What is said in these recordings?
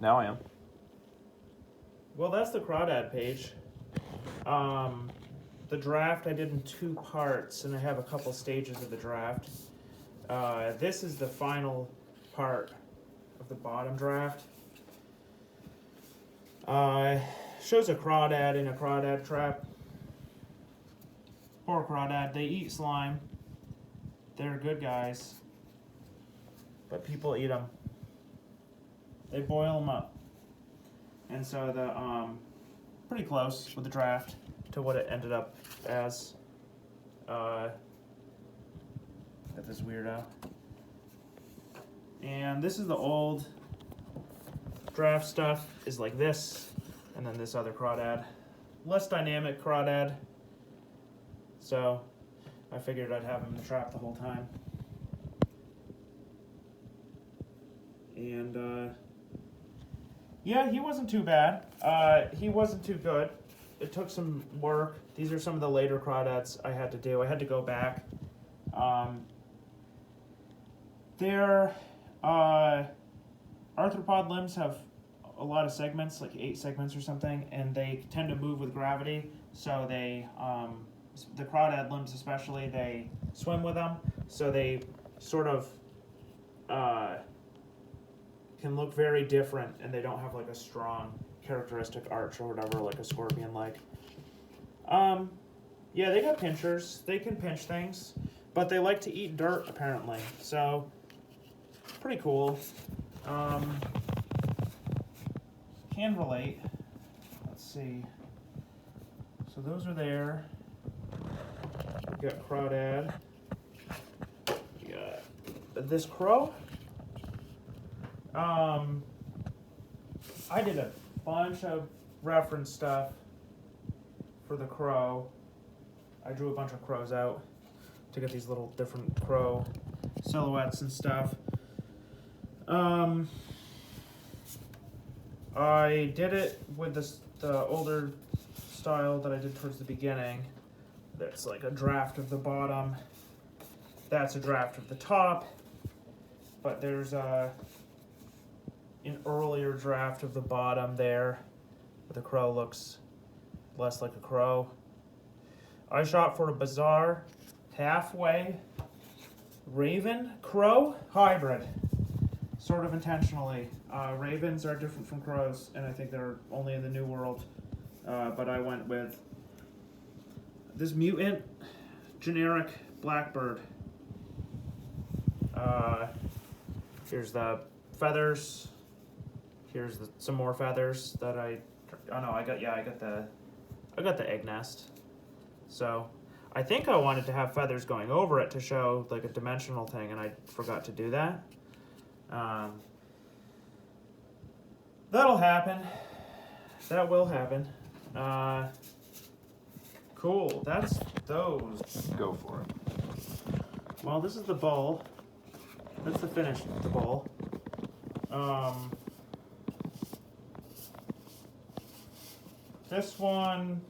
Now I am. Well, that's the crawdad page. The draft I did in 2 parts, and I have a couple stages of the draft. This is the final part of the bottom draft. Shows a crawdad in a crawdad trap. Poor crawdad. They eat slime. They're good guys. But people eat them. They boil them up. And so the pretty close with the draft to what it ended up as. Got this weirdo. And this is the old draft stuff, is like this, and then this other crawdad. Less dynamic crawdad. So I figured I'd have him in the trap the whole time. And yeah, he wasn't too bad. He wasn't too good. It took some work. These are some of the later crawdads I had to do. I had to go back. Their arthropod limbs have a lot of segments, like 8 segments or something, and they tend to move with gravity. So they, the crawdad limbs especially, they swim with them. So they sort of can look very different, and they don't have like a strong characteristic arch or whatever, like a scorpion like. Yeah, they got pinchers. They can pinch things, but they like to eat dirt apparently. So pretty cool. Can relate. Let's see. So those are there. We got crawdad. We got this crow. I did a bunch of reference stuff for the crow. I drew a bunch of crows out to get these little different crow silhouettes and stuff. I did it with the older style that I did towards the beginning. That's like a draft of the bottom. That's a draft of the top. But there's an earlier draft of the bottom there, where the crow looks less like a crow. I shot for a bizarre halfway raven crow hybrid, sort of intentionally. Ravens are different from crows, and I think they're only in the New World. But I went with this mutant generic blackbird. Here's the feathers. Here's some more feathers that I got the egg nest. So I think I wanted to have feathers going over it to show like a dimensional thing, and I forgot to do that. That'll happen. That will happen. Cool. That's those. Go for it. Well, this is the bowl. That's the finish of the bowl. This one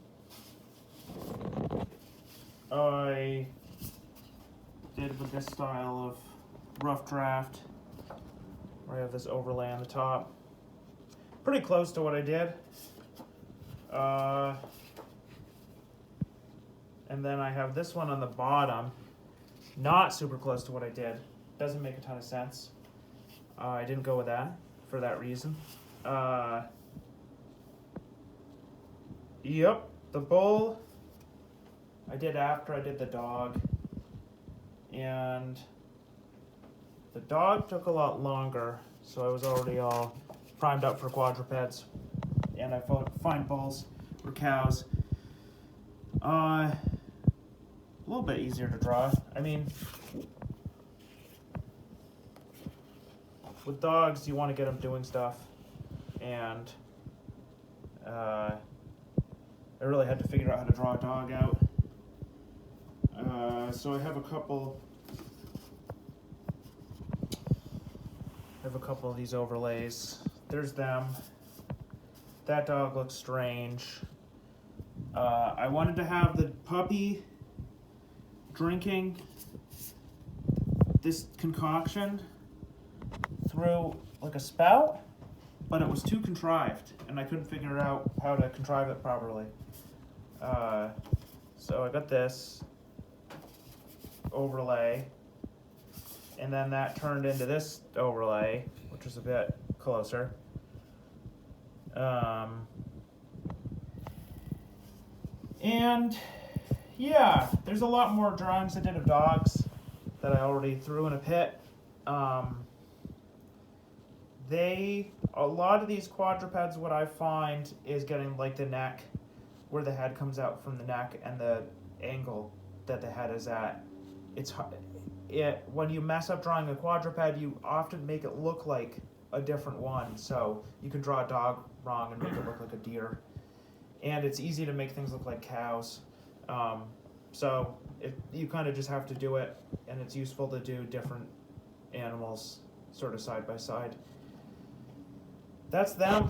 I did with this style of rough draft, where I have this overlay on the top. Pretty close to what I did. And then I have this one on the bottom, not super close to what I did. Doesn't make a ton of sense. I didn't go with that for that reason. Yep, the bull I did after I did the dog. And the dog took a lot longer, so I was already all primed up for quadrupeds. And I find bulls or cows. A little bit easier to draw. I mean, with dogs, you want to get them doing stuff, and I really had to figure out how to draw a dog out. So I have a couple of these overlays. There's them. That dog looks strange. I wanted to have the puppy drinking this concoction through like a spout, but it was too contrived, and I couldn't figure out how to contrive it properly. So I got this overlay, and then that turned into this overlay, which is a bit closer. And yeah, there's a lot more drawings I did of dogs that I already threw in a pit. A lot of these quadrupeds, what I find is getting like the neck, where the head comes out from the neck, and the angle that the head is at. When you mess up drawing a quadruped, you often make it look like a different one. So you can draw a dog wrong and make it look like a deer. And it's easy to make things look like cows. So you kind of just have to do it, and it's useful to do different animals sort of side by side. That's them.